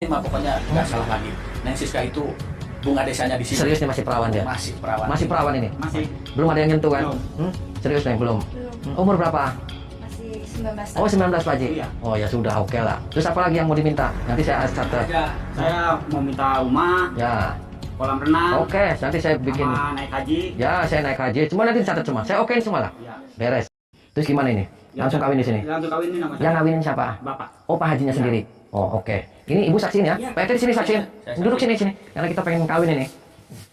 Mah pokoknya nggak salah lagi. Neng Siska itu bunga desanya di sini. Serius nih masih perawan dia? Masih perawan. Masih perawan ini? Masih. Belum ada yang nyentuh kan? Belum. Serius nih belum? Belum. Umur berapa? Masih 19 Oh tahun. 19 Pak Haji? Iya. Oh ya sudah oke lah. Terus apa lagi yang mau diminta? Nanti saya catat. Saya mau minta rumah, Ya. kolam renang, Oke, nanti saya bikin. sama naik haji. Ya, saya naik haji. Semua nanti catat semua. Saya okein semua lah. Ya. Beres. Terus gimana ini? Ya, Langsung kawin di sini? Langsung kawin ini nama Yang saya. ngawinin siapa? Bapak. Oh, Pak Hajinya sendiri. Oh, oke. Ini Ibu saksiin ya. Iya. Pak RT di sini saksiin. Saya Duduk sini sini. Karena kita pengen kawin ini.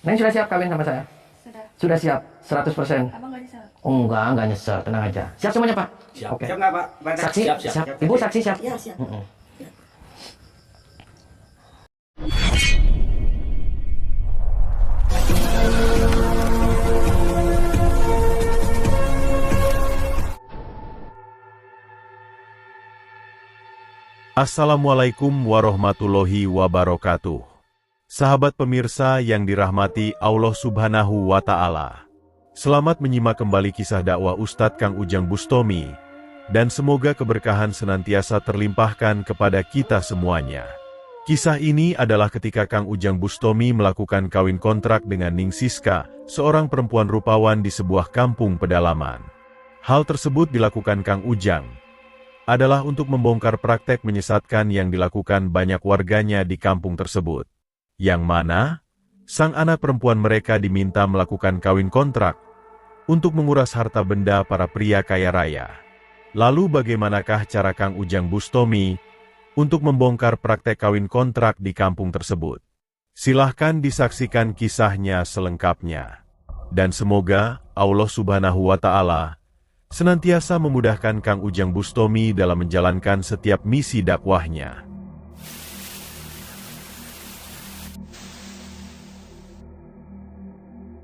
Neng sudah siap kawin sama saya? Sudah. Sudah siap 100%. Abang gak bisa. Oh, enggak nyesel. Tenang aja. Siap semuanya, Pak? Siap. Oke. Siap nggak Pak? Pak RT? Saksi? Siap, siap. Ibu saksi siap? Iya, siap. Mm-mm. Assalamualaikum warahmatullahi wabarakatuh. Sahabat pemirsa yang dirahmati Allah Subhanahu wa Ta'ala. Selamat menyimak kembali kisah dakwah Ustadz Kang Ujang Bustomi, dan semoga keberkahan senantiasa terlimpahkan kepada kita semuanya. Kisah ini adalah ketika Kang Ujang Bustomi melakukan kawin kontrak dengan Ning Siska, seorang perempuan rupawan di sebuah kampung pedalaman. Hal tersebut dilakukan Kang Ujang adalah untuk membongkar praktek menyesatkan yang dilakukan banyak warganya di kampung tersebut. Yang mana, sang anak perempuan mereka diminta melakukan kawin kontrak untuk menguras harta benda para pria kaya raya. Lalu bagaimanakah cara Kang Ujang Bustomi untuk membongkar praktek kawin kontrak di kampung tersebut? Silahkan disaksikan kisahnya selengkapnya. Dan semoga Allah Subhanahu wa Ta'ala senantiasa memudahkan Kang Ujang Bustomi dalam menjalankan setiap misi dakwahnya.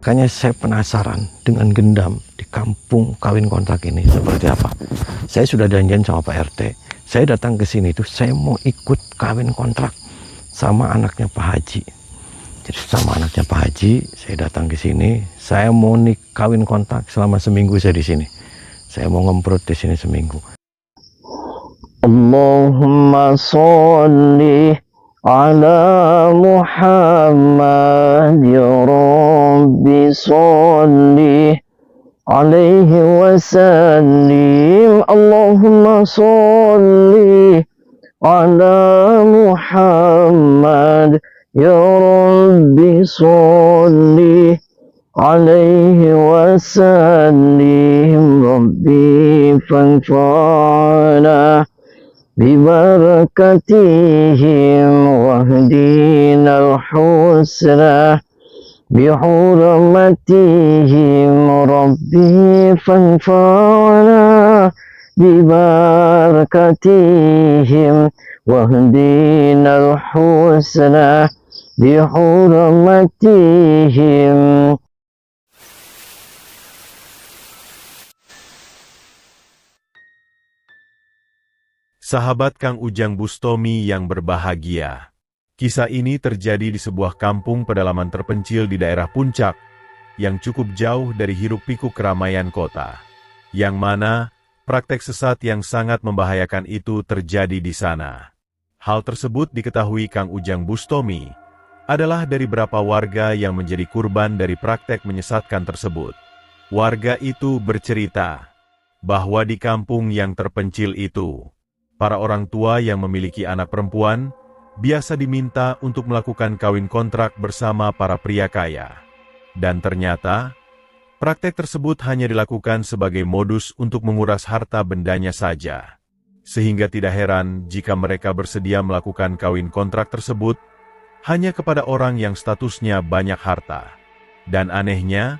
Makanya saya penasaran dengan gendam di kampung kawin kontrak ini seperti apa. Saya sudah janjian sama Pak RT. Saya datang ke sini tuh saya mau ikut kawin kontrak sama anaknya Pak Haji. Jadi sama anaknya Pak Haji, saya datang ke sini. Saya mau kawin kontrak selama seminggu saya di sini. Saya mau ngemprot di sini seminggu. Allahumma sholli ala Muhammad ya Rabbi sholli alaihi wasallim. Allahumma sholli ala Muhammad ya Rabbi sholli alaihi wasallim. Rabbi fanfa'na ببركتهم واهدنا الحسنى بحرمتهم ربي فانفعنا ببركتهم واهدنا الحسنى بحرمتهم. Sahabat Kang Ujang Bustomi yang berbahagia. Kisah ini terjadi di sebuah kampung pedalaman terpencil di daerah Puncak, yang cukup jauh dari hiruk-pikuk keramaian kota. Yang mana, praktek sesat yang sangat membahayakan itu terjadi di sana. Hal tersebut diketahui Kang Ujang Bustomi, adalah dari beberapa warga yang menjadi kurban dari praktek menyesatkan tersebut. Warga itu bercerita, bahwa di kampung yang terpencil itu, para orang tua yang memiliki anak perempuan, biasa diminta untuk melakukan kawin kontrak bersama para pria kaya. Dan ternyata, praktek tersebut hanya dilakukan sebagai modus untuk menguras harta bendanya saja. Sehingga tidak heran jika mereka bersedia melakukan kawin kontrak tersebut, hanya kepada orang yang statusnya banyak harta. Dan anehnya,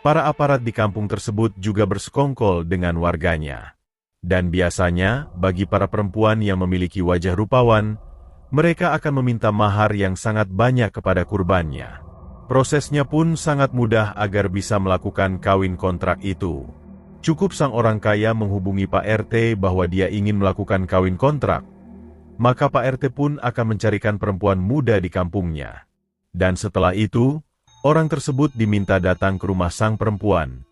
para aparat di kampung tersebut juga bersekongkol dengan warganya. Dan biasanya, bagi para perempuan yang memiliki wajah rupawan, mereka akan meminta mahar yang sangat banyak kepada kurbannya. Prosesnya pun sangat mudah agar bisa melakukan kawin kontrak itu. Cukup sang orang kaya menghubungi Pak RT bahwa dia ingin melakukan kawin kontrak, maka Pak RT pun akan mencarikan perempuan muda di kampungnya. Dan setelah itu, orang tersebut diminta datang ke rumah sang perempuan,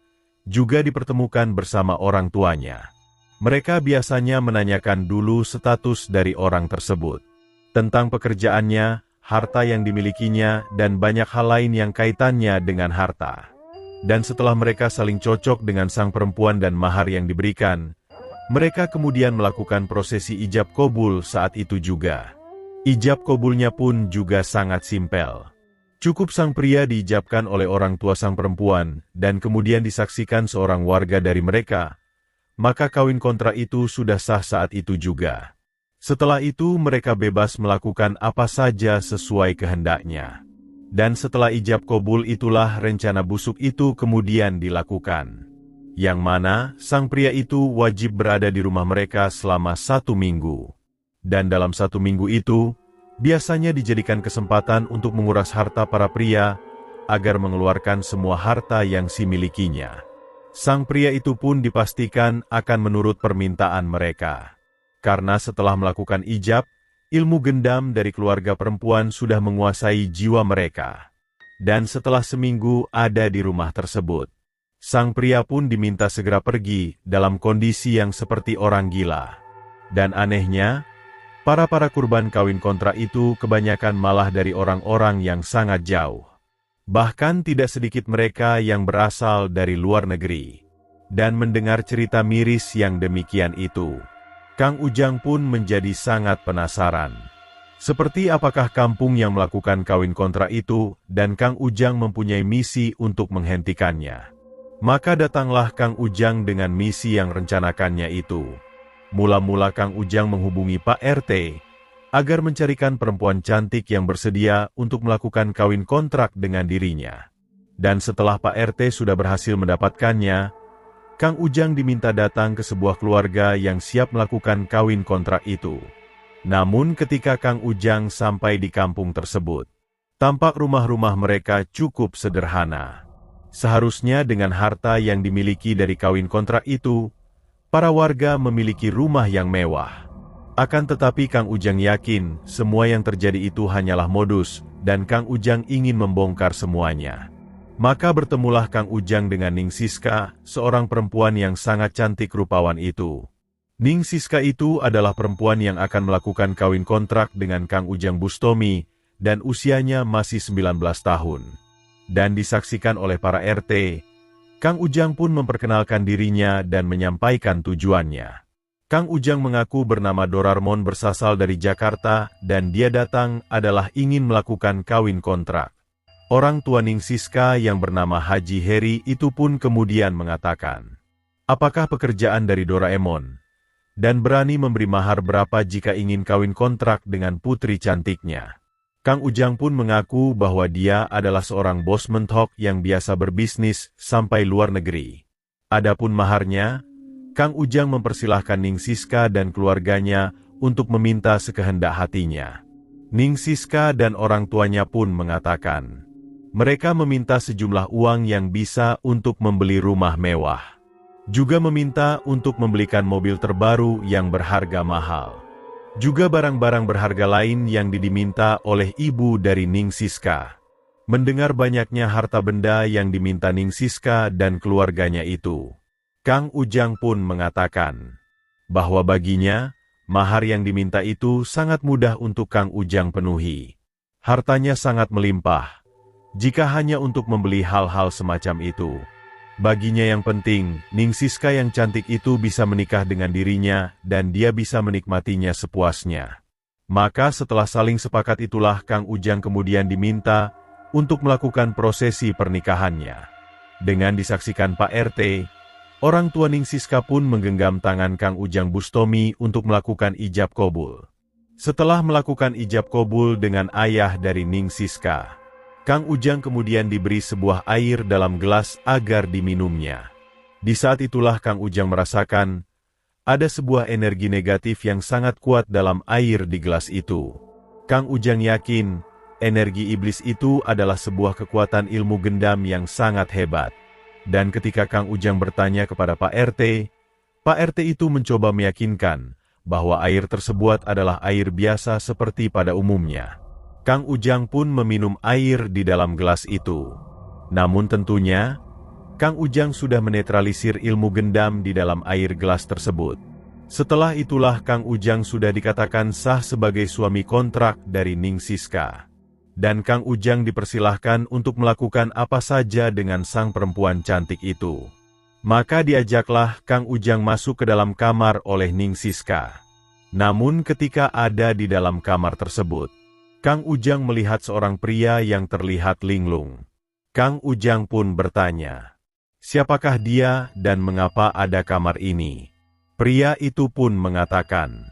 juga dipertemukan bersama orang tuanya. Mereka biasanya menanyakan dulu status dari orang tersebut. tentang pekerjaannya, harta yang dimilikinya, dan banyak hal lain yang kaitannya dengan harta. Dan setelah mereka saling cocok dengan sang perempuan dan mahar yang diberikan, mereka kemudian melakukan prosesi ijab kabul saat itu juga. Ijab kabulnya pun juga sangat simpel. Cukup sang pria diijabkan oleh orang tua sang perempuan, dan kemudian disaksikan seorang warga dari mereka, maka kawin kontrak itu sudah sah saat itu juga. Setelah itu mereka bebas melakukan apa saja sesuai kehendaknya. Dan setelah ijab kabul itulah rencana busuk itu kemudian dilakukan. Yang mana sang pria itu wajib berada di rumah mereka selama 1 minggu. Dan dalam 1 minggu itu, biasanya dijadikan kesempatan untuk menguras harta para pria, agar mengeluarkan semua harta yang dimilikinya. Sang pria itu pun dipastikan akan menurut permintaan mereka. Karena setelah melakukan ijab, ilmu gendam dari keluarga perempuan sudah menguasai jiwa mereka. Dan setelah seminggu ada di rumah tersebut, sang pria pun diminta segera pergi dalam kondisi yang seperti orang gila. Dan anehnya, para kurban kawin kontrak itu kebanyakan malah dari orang-orang yang sangat jauh. Bahkan tidak sedikit mereka yang berasal dari luar negeri. Dan mendengar cerita miris yang demikian itu, Kang Ujang pun menjadi sangat penasaran. Seperti apakah kampung yang melakukan kawin kontrak itu, dan Kang Ujang mempunyai misi untuk menghentikannya. Maka datanglah Kang Ujang dengan misi yang rencanakannya itu. Mula-mula Kang Ujang menghubungi Pak RT, agar mencarikan perempuan cantik yang bersedia untuk melakukan kawin kontrak dengan dirinya. Dan setelah Pak RT sudah berhasil mendapatkannya, Kang Ujang diminta datang ke sebuah keluarga yang siap melakukan kawin kontrak itu. Namun ketika Kang Ujang sampai di kampung tersebut, tampak rumah-rumah mereka cukup sederhana. Seharusnya dengan harta yang dimiliki dari kawin kontrak itu, para warga memiliki rumah yang mewah. Akan tetapi Kang Ujang yakin semua yang terjadi itu hanyalah modus, dan Kang Ujang ingin membongkar semuanya. Maka bertemulah Kang Ujang dengan Ning Siska, seorang perempuan yang sangat cantik rupawan itu. Ning Siska itu adalah perempuan yang akan melakukan kawin kontrak dengan Kang Ujang Bustomi, dan usianya masih 19 tahun. Dan disaksikan oleh para RT, Kang Ujang pun memperkenalkan dirinya dan menyampaikan tujuannya. Kang Ujang mengaku bernama Dorarmon, bersasal dari Jakarta, dan dia datang adalah ingin melakukan kawin kontrak. Orang tua Ning Siska yang bernama Haji Heri itu pun kemudian mengatakan, "Apakah pekerjaan dari Doraemon? Dan berani memberi mahar berapa jika ingin kawin kontrak dengan putri cantiknya?" Kang Ujang pun mengaku bahwa dia adalah seorang bos mentok yang biasa berbisnis sampai luar negeri. Adapun maharnya, Kang Ujang mempersilahkan Ning Siska dan keluarganya untuk meminta sekehendak hatinya. Ning Siska dan orang tuanya pun mengatakan, mereka meminta sejumlah uang yang bisa untuk membeli rumah mewah. Juga meminta untuk membelikan mobil terbaru yang berharga mahal. Juga barang-barang berharga lain yang diminta oleh ibu dari Ning Siska. Mendengar banyaknya harta benda yang diminta Ning Siska dan keluarganya itu, Kang Ujang pun mengatakan bahwa baginya, mahar yang diminta itu sangat mudah untuk Kang Ujang penuhi. Hartanya sangat melimpah. Jika hanya untuk membeli hal-hal semacam itu, baginya yang penting, Ning Siska yang cantik itu bisa menikah dengan dirinya dan dia bisa menikmatinya sepuasnya. Maka setelah saling sepakat itulah Kang Ujang kemudian diminta untuk melakukan prosesi pernikahannya. Dengan disaksikan Pak RT, orang tua Ning Siska pun menggenggam tangan Kang Ujang Bustomi untuk melakukan ijab kabul. Setelah melakukan ijab kabul dengan ayah dari Ning Siska, Kang Ujang kemudian diberi sebuah air dalam gelas agar diminumnya. Di saat itulah Kang Ujang merasakan ada sebuah energi negatif yang sangat kuat dalam air di gelas itu. Kang Ujang yakin energi iblis itu adalah sebuah kekuatan ilmu gendam yang sangat hebat. Dan ketika Kang Ujang bertanya kepada Pak RT itu mencoba meyakinkan bahwa air tersebut adalah air biasa seperti pada umumnya. Kang Ujang pun meminum air di dalam gelas itu. Namun tentunya, Kang Ujang sudah menetralisir ilmu gendam di dalam air gelas tersebut. Setelah itulah Kang Ujang sudah dikatakan sah sebagai suami kontrak dari Ning Siska. Dan Kang Ujang dipersilahkan untuk melakukan apa saja dengan sang perempuan cantik itu. Maka diajaklah Kang Ujang masuk ke dalam kamar oleh Ning Siska. Namun ketika ada di dalam kamar tersebut, Kang Ujang melihat seorang pria yang terlihat linglung. Kang Ujang pun bertanya, siapakah dia dan mengapa ada kamar ini? Pria itu pun mengatakan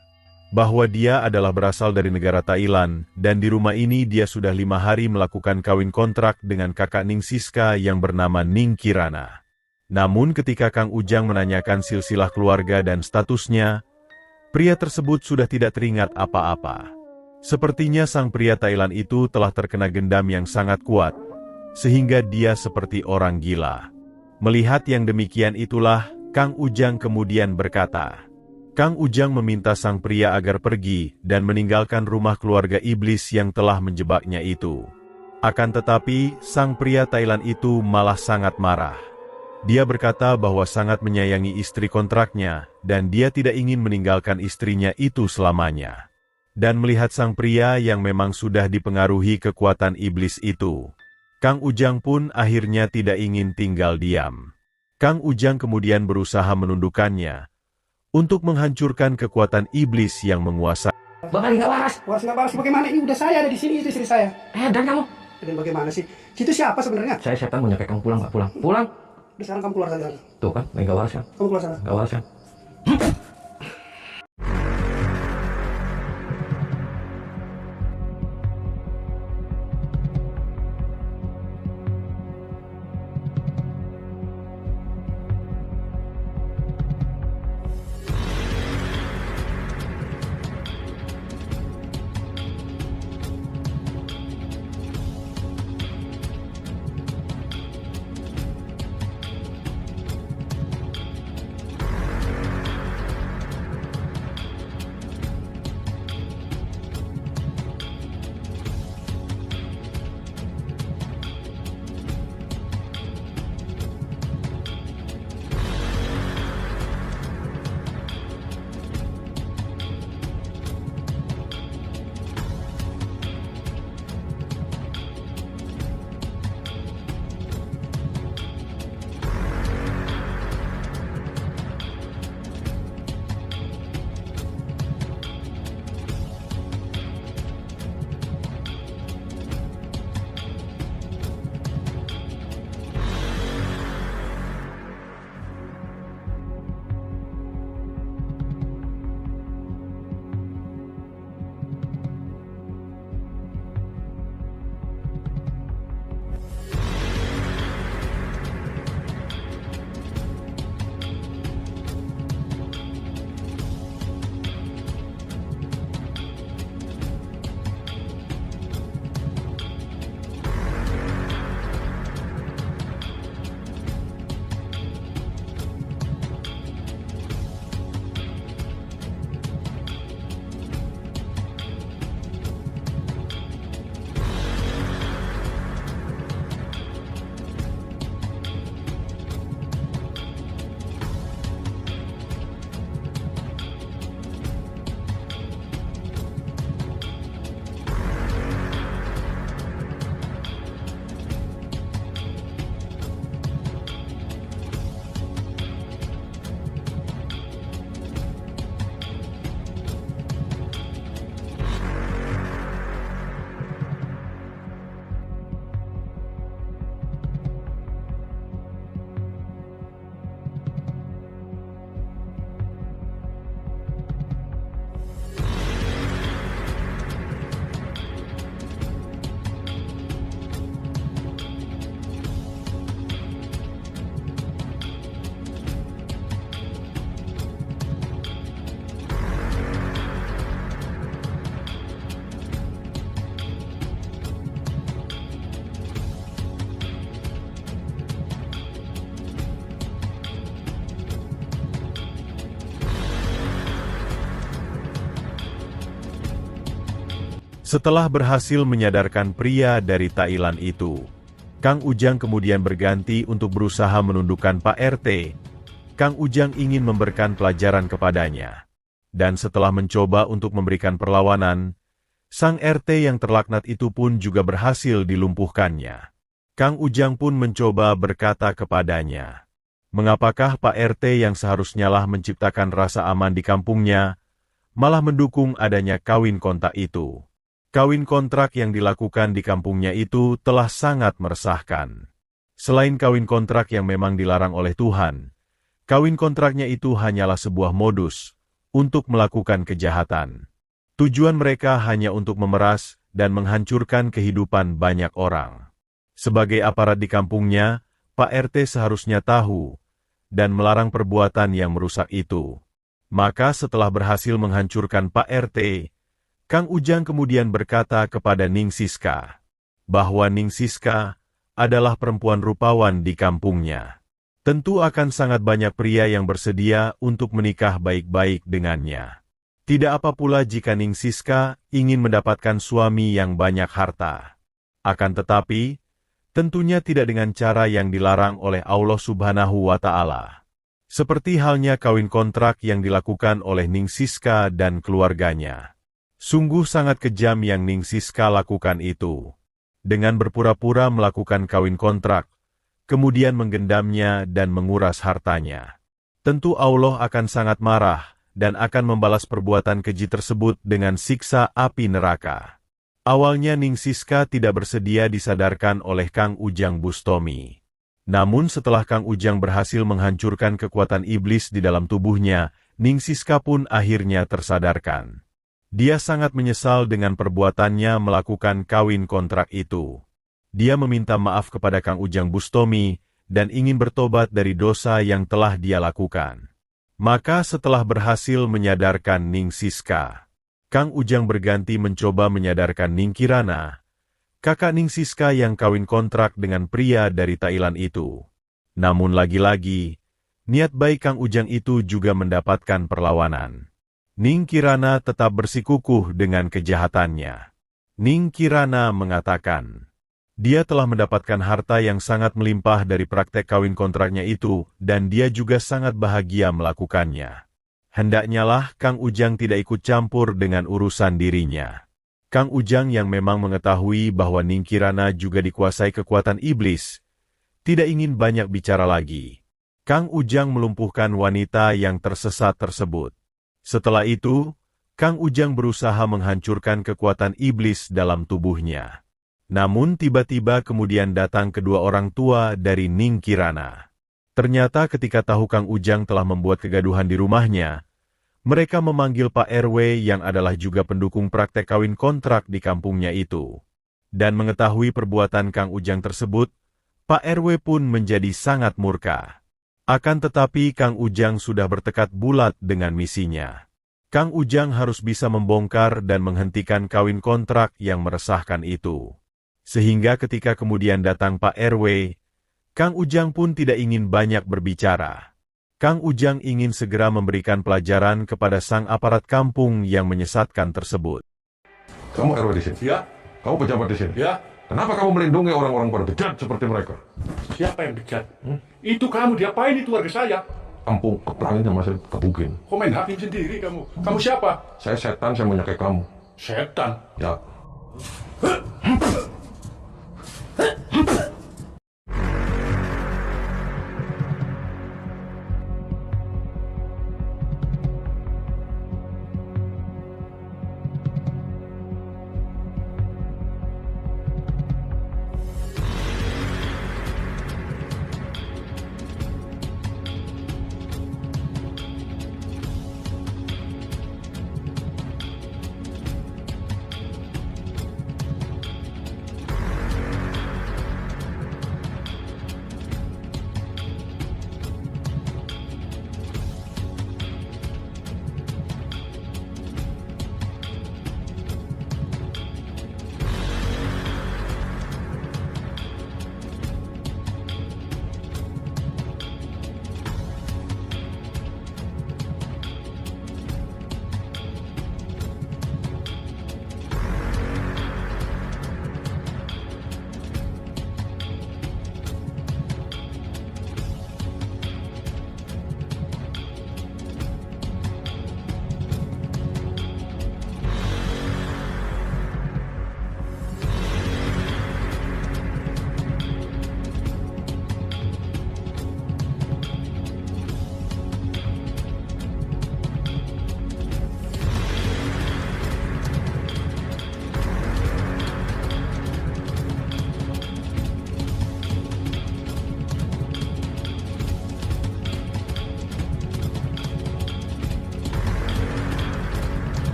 bahwa dia adalah berasal dari negara Thailand dan di rumah ini dia sudah 5 hari melakukan kawin kontrak dengan kakak Ning Siska yang bernama Ning Kirana. Namun ketika Kang Ujang menanyakan silsilah keluarga dan statusnya, pria tersebut sudah tidak teringat apa-apa. Sepertinya sang pria Thailand itu telah terkena gendam yang sangat kuat, sehingga dia seperti orang gila. Melihat yang demikian itulah, Kang Ujang kemudian berkata, Kang Ujang meminta sang pria agar pergi dan meninggalkan rumah keluarga iblis yang telah menjebaknya itu. Akan tetapi, sang pria Thailand itu malah sangat marah. Dia berkata bahwa sangat menyayangi istri kontraknya, dan dia tidak ingin meninggalkan istrinya itu selamanya. Dan melihat sang pria yang memang sudah dipengaruhi kekuatan iblis itu, Kang Ujang pun akhirnya tidak ingin tinggal diam. Kang Ujang kemudian berusaha menundukkannya untuk menghancurkan kekuatan iblis yang menguasai. Bapak nggak waras. Waras nggak waras bagaimana? Ini udah saya ada di sini, itu istri saya. Dan kamu? Dan bagaimana sih? Situ siapa sebenarnya? Saya setan mau nyampe kamu pulang nggak pulang? Pulang. Udah sekarang kamu keluar sana. Tuh kan, nggak waras kan? Kamu keluar sana. Nggak waras kan? Setelah berhasil menyadarkan pria dari Thailand itu, Kang Ujang kemudian berganti untuk berusaha menundukkan Pak RT. Kang Ujang ingin memberikan pelajaran kepadanya. Dan setelah mencoba untuk memberikan perlawanan, sang RT yang terlaknat itu pun juga berhasil dilumpuhkannya. Kang Ujang pun mencoba berkata kepadanya, "Mengapakah Pak RT yang seharusnya lah menciptakan rasa aman di kampungnya, malah mendukung adanya kawin kontrak itu? Kawin kontrak yang dilakukan di kampungnya itu telah sangat meresahkan. Selain kawin kontrak yang memang dilarang oleh Tuhan, kawin kontraknya itu hanyalah sebuah modus untuk melakukan kejahatan. Tujuan mereka hanya untuk memeras dan menghancurkan kehidupan banyak orang. Sebagai aparat di kampungnya, Pak RT seharusnya tahu dan melarang perbuatan yang merusak itu." Maka setelah berhasil menghancurkan Pak RT, Kang Ujang kemudian berkata kepada Ning Siska, bahwa Ning Siska adalah perempuan rupawan di kampungnya. Tentu akan sangat banyak pria yang bersedia untuk menikah baik-baik dengannya. Tidak apa pula jika Ning Siska ingin mendapatkan suami yang banyak harta. Akan tetapi, tentunya tidak dengan cara yang dilarang oleh Allah Subhanahu wa Ta'ala. Seperti halnya kawin kontrak yang dilakukan oleh Ning Siska dan keluarganya. Sungguh sangat kejam yang Ning Siska lakukan itu. Dengan berpura-pura melakukan kawin kontrak, kemudian menggendamnya dan menguras hartanya. Tentu Allah akan sangat marah dan akan membalas perbuatan keji tersebut dengan siksa api neraka. Awalnya Ning Siska tidak bersedia disadarkan oleh Kang Ujang Bustomi. Namun setelah Kang Ujang berhasil menghancurkan kekuatan iblis di dalam tubuhnya, Ning Siska pun akhirnya tersadarkan. Dia sangat menyesal dengan perbuatannya melakukan kawin kontrak itu. Dia meminta maaf kepada Kang Ujang Bustomi dan ingin bertobat dari dosa yang telah dia lakukan. Maka setelah berhasil menyadarkan Ning Siska, Kang Ujang berganti mencoba menyadarkan Ning Kirana, kakak Ning Siska yang kawin kontrak dengan pria dari Thailand itu. Namun lagi-lagi, niat baik Kang Ujang itu juga mendapatkan perlawanan. Ning Kirana tetap bersikukuh dengan kejahatannya. Ning Kirana mengatakan, dia telah mendapatkan harta yang sangat melimpah dari praktek kawin kontraknya itu, dan dia juga sangat bahagia melakukannya. Hendaknya lah Kang Ujang tidak ikut campur dengan urusan dirinya. Kang Ujang yang memang mengetahui bahwa Ning Kirana juga dikuasai kekuatan iblis, tidak ingin banyak bicara lagi. Kang Ujang melumpuhkan wanita yang tersesat tersebut. Setelah itu, Kang Ujang berusaha menghancurkan kekuatan iblis dalam tubuhnya. Namun tiba-tiba kemudian datang kedua orang tua dari Ning Kirana. Ternyata ketika tahu Kang Ujang telah membuat kegaduhan di rumahnya, mereka memanggil Pak RW yang adalah juga pendukung praktek kawin kontrak di kampungnya itu. Dan mengetahui perbuatan Kang Ujang tersebut, Pak RW pun menjadi sangat murka. Akan tetapi Kang Ujang sudah bertekad bulat dengan misinya. Kang Ujang harus bisa membongkar dan menghentikan kawin kontrak yang meresahkan itu. Sehingga ketika kemudian datang Pak RW, Kang Ujang pun tidak ingin banyak berbicara. Kang Ujang ingin segera memberikan pelajaran kepada sang aparat kampung yang menyesatkan tersebut. Kamu RW di sini? Ya, Kamu pejabat di sini? ya. Kenapa kamu melindungi orang-orang berbejat seperti mereka? Siapa yang bejat? Itu kamu diapain itu warga saya? Kampung keplangnya masih kebukin. Kau main hakim sendiri kamu. Kamu siapa? Saya setan, saya menyukai kamu. Setan. Ya.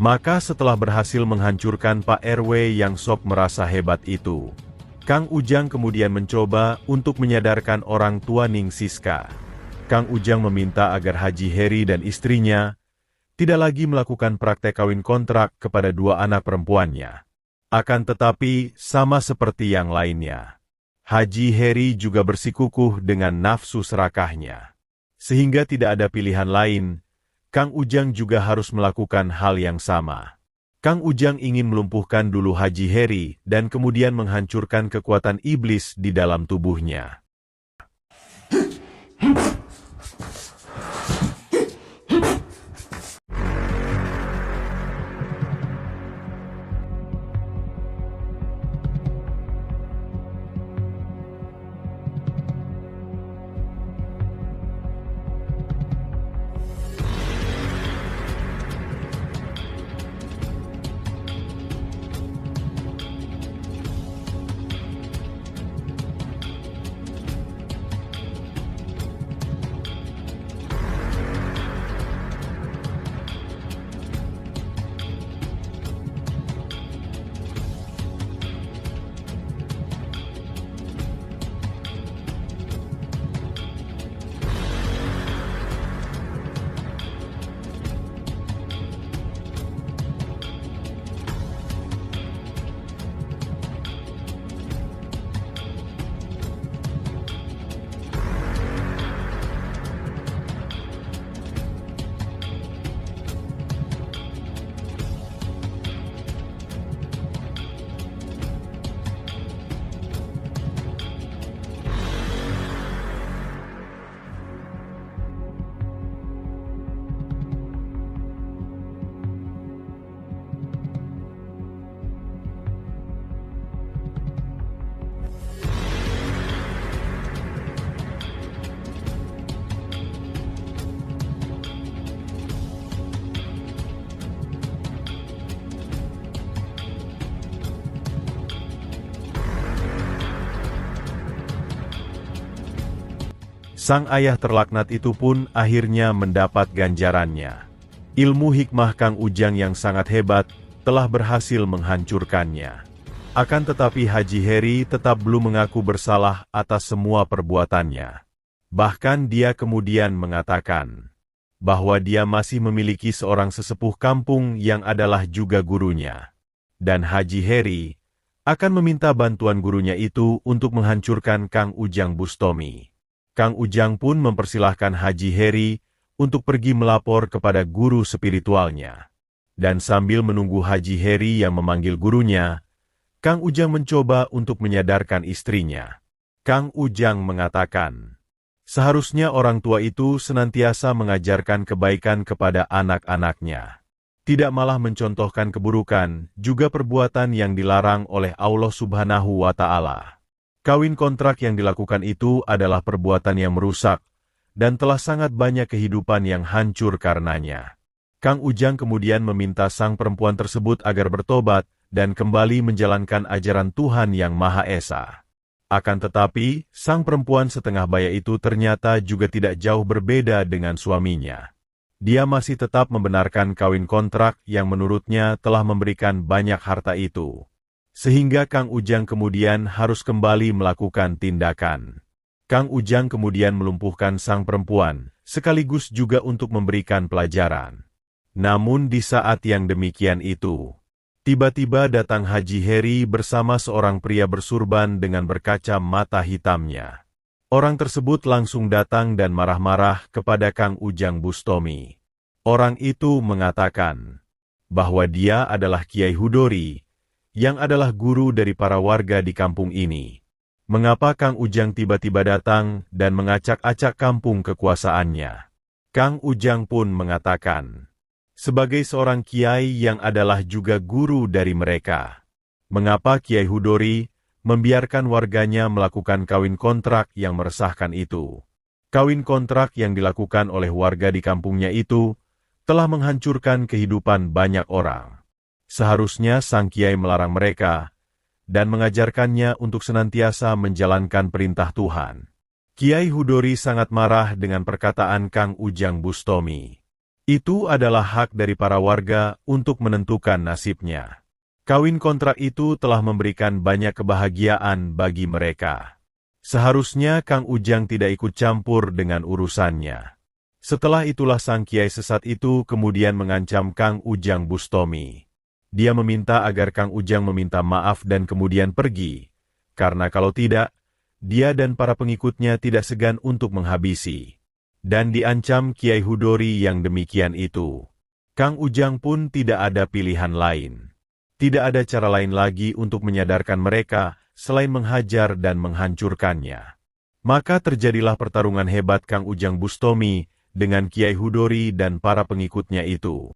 Maka setelah berhasil menghancurkan Pak RW yang sok merasa hebat itu, Kang Ujang kemudian mencoba untuk menyadarkan orang tua Ning Siska. Kang Ujang meminta agar Haji Heri dan istrinya tidak lagi melakukan praktek kawin kontrak kepada dua anak perempuannya. Akan tetapi, sama seperti yang lainnya, Haji Heri juga bersikukuh dengan nafsu serakahnya. Sehingga tidak ada pilihan lain, Kang Ujang juga harus melakukan hal yang sama. Kang Ujang ingin melumpuhkan dulu Haji Heri dan kemudian menghancurkan kekuatan iblis di dalam tubuhnya. Sang ayah terlaknat itu pun akhirnya mendapat ganjarannya. Ilmu hikmah Kang Ujang yang sangat hebat telah berhasil menghancurkannya. Akan tetapi Haji Heri tetap belum mengaku bersalah atas semua perbuatannya. Bahkan dia kemudian mengatakan bahwa dia masih memiliki seorang sesepuh kampung yang adalah juga gurunya. Dan Haji Heri akan meminta bantuan gurunya itu untuk menghancurkan Kang Ujang Bustomi. Kang Ujang pun mempersilahkan Haji Heri untuk pergi melapor kepada guru spiritualnya. Dan sambil menunggu Haji Heri yang memanggil gurunya, Kang Ujang mencoba untuk menyadarkan istrinya. Kang Ujang mengatakan, seharusnya orang tua itu senantiasa mengajarkan kebaikan kepada anak-anaknya. Tidak malah mencontohkan keburukan, juga perbuatan yang dilarang oleh Allah Subhanahu wa Ta'ala. Kawin kontrak yang dilakukan itu adalah perbuatan yang merusak, dan telah sangat banyak kehidupan yang hancur karenanya. Kang Ujang kemudian meminta sang perempuan tersebut agar bertobat dan kembali menjalankan ajaran Tuhan Yang Maha Esa. Akan tetapi, sang perempuan setengah baya itu ternyata juga tidak jauh berbeda dengan suaminya. Dia masih tetap membenarkan kawin kontrak yang menurutnya telah memberikan banyak harta itu. Sehingga Kang Ujang kemudian harus kembali melakukan tindakan. Kang Ujang kemudian melumpuhkan sang perempuan, sekaligus juga untuk memberikan pelajaran. Namun di saat yang demikian itu, tiba-tiba datang Haji Heri bersama seorang pria bersurban dengan berkaca mata hitamnya. Orang tersebut langsung datang dan marah-marah kepada Kang Ujang Bustomi. Orang itu mengatakan bahwa dia adalah Kiai Hudori, yang adalah guru dari para warga di kampung ini. Mengapa Kang Ujang tiba-tiba datang dan mengacak-acak kampung kekuasaannya? Kang Ujang pun mengatakan, sebagai seorang kiai yang adalah juga guru dari mereka, mengapa Kiai Hudori membiarkan warganya melakukan kawin kontrak yang meresahkan itu? Kawin kontrak yang dilakukan oleh warga di kampungnya itu telah menghancurkan kehidupan banyak orang. Seharusnya sang kiai melarang mereka dan mengajarkannya untuk senantiasa menjalankan perintah Tuhan. Kiai Hudori sangat marah dengan perkataan Kang Ujang Bustomi. Itu adalah hak dari para warga untuk menentukan nasibnya. Kawin kontrak itu telah memberikan banyak kebahagiaan bagi mereka. Seharusnya Kang Ujang tidak ikut campur dengan urusannya. Setelah itulah sang kiai sesat itu kemudian mengancam Kang Ujang Bustomi. Dia meminta agar Kang Ujang meminta maaf dan kemudian pergi, karena kalau tidak, dia dan para pengikutnya tidak segan untuk menghabisi. Dan diancam Kiai Hudori yang demikian itu. Kang Ujang pun tidak ada pilihan lain. Tidak ada cara lain lagi untuk menyadarkan mereka selain menghajar dan menghancurkannya. Maka terjadilah pertarungan hebat Kang Ujang Bustomi dengan Kiai Hudori dan para pengikutnya itu.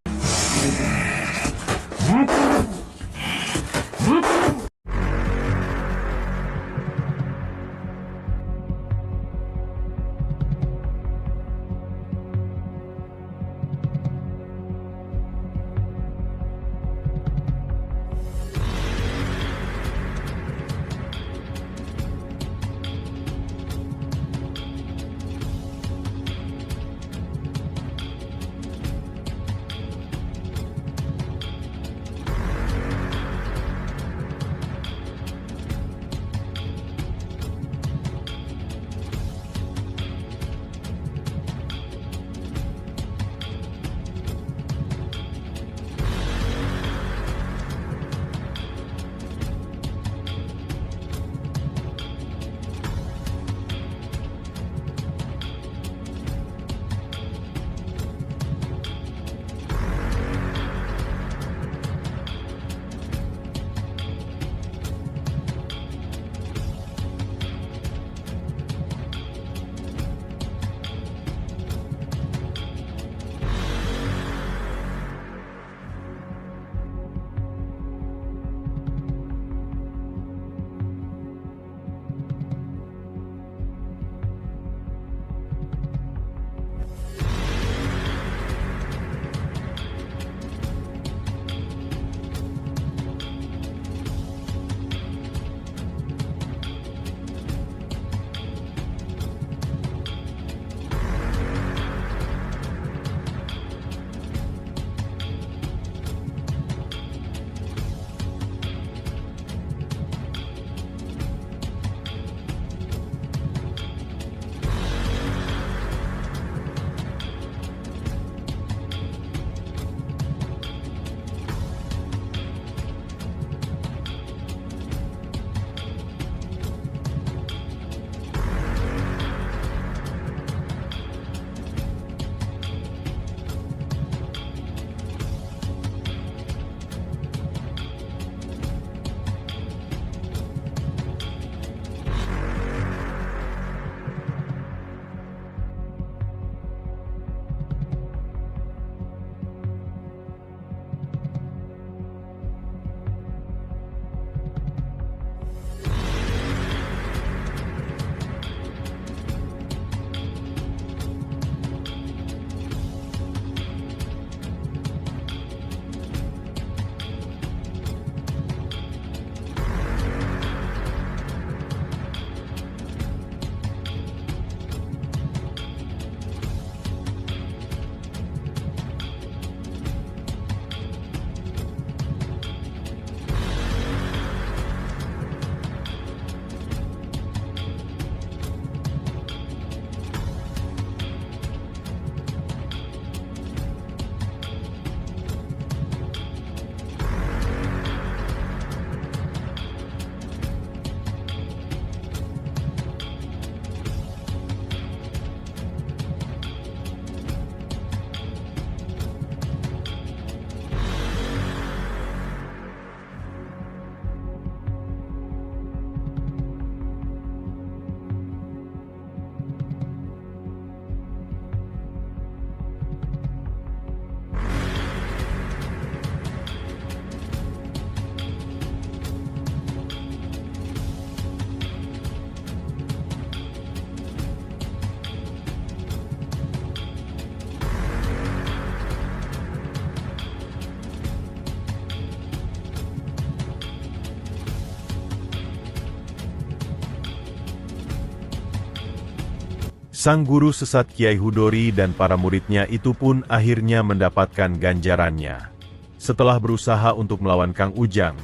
Sang guru sesat Kiai Hudori dan para muridnya itu pun akhirnya mendapatkan ganjarannya. Setelah berusaha untuk melawan Kang Ujang,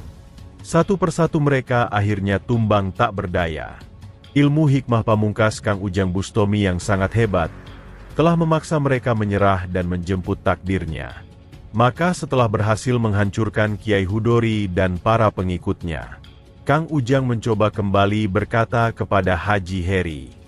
satu persatu mereka akhirnya tumbang tak berdaya. Ilmu hikmah pamungkas Kang Ujang Bustomi yang sangat hebat, telah memaksa mereka menyerah dan menjemput takdirnya. Maka setelah berhasil menghancurkan Kiai Hudori dan para pengikutnya, Kang Ujang mencoba kembali berkata kepada Haji Heri,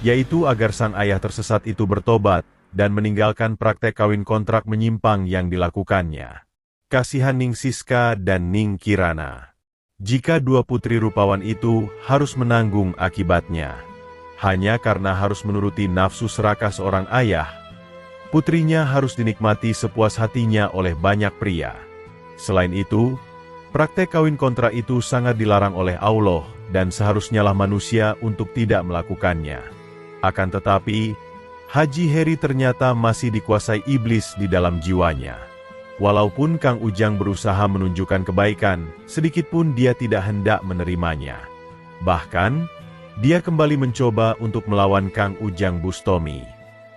yaitu agar sang ayah tersesat itu bertobat dan meninggalkan praktek kawin kontrak menyimpang yang dilakukannya. Kasihan Ning Siska dan Ning Kirana. Jika dua putri rupawan itu harus menanggung akibatnya, hanya karena harus menuruti nafsu serakah seorang ayah, putrinya harus dinikmati sepuas hatinya oleh banyak pria. Selain itu, praktek kawin kontrak itu sangat dilarang oleh Allah dan seharusnya lah manusia untuk tidak melakukannya. Akan tetapi, Haji Heri ternyata masih dikuasai iblis di dalam jiwanya. Walaupun Kang Ujang berusaha menunjukkan kebaikan, sedikitpun dia tidak hendak menerimanya. Bahkan, dia kembali mencoba untuk melawan Kang Ujang Bustomi.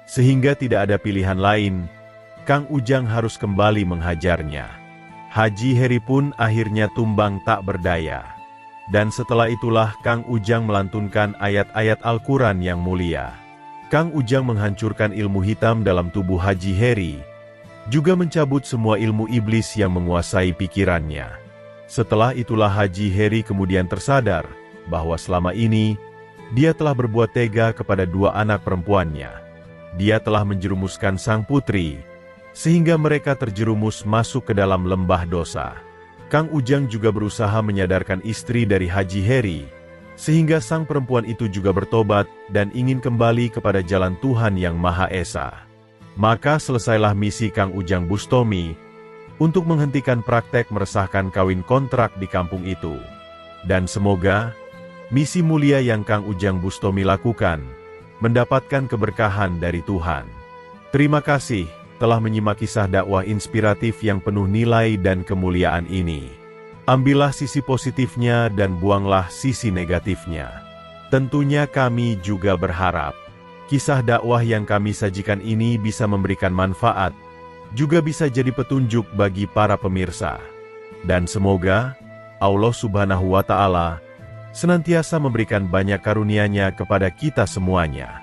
Sehingga tidak ada pilihan lain, Kang Ujang harus kembali menghajarnya. Haji Heri pun akhirnya tumbang tak berdaya. Dan setelah itulah Kang Ujang melantunkan ayat-ayat Al-Quran yang mulia. Kang Ujang menghancurkan ilmu hitam dalam tubuh Haji Heri, juga mencabut semua ilmu iblis yang menguasai pikirannya. Setelah itulah Haji Heri kemudian tersadar bahwa selama ini dia telah berbuat tega kepada dua anak perempuannya. Dia telah menjerumuskan sang putri, sehingga mereka terjerumus masuk ke dalam lembah dosa. Kang Ujang juga berusaha menyadarkan istri dari Haji Heri, sehingga sang perempuan itu juga bertobat dan ingin kembali kepada jalan Tuhan Yang Maha Esa. Maka selesailah misi Kang Ujang Bustomi untuk menghentikan praktek meresahkan kawin kontrak di kampung itu. Dan semoga misi mulia yang Kang Ujang Bustomi lakukan mendapatkan keberkahan dari Tuhan. Terima kasih telah menyimak kisah dakwah inspiratif yang penuh nilai dan kemuliaan ini. Ambillah sisi positifnya dan buanglah sisi negatifnya. Tentunya kami juga berharap kisah dakwah yang kami sajikan ini bisa memberikan manfaat, juga bisa jadi petunjuk bagi para pemirsa. Dan semoga Allah Subhanahu wa Ta'ala senantiasa memberikan banyak karunia-Nya kepada kita semuanya.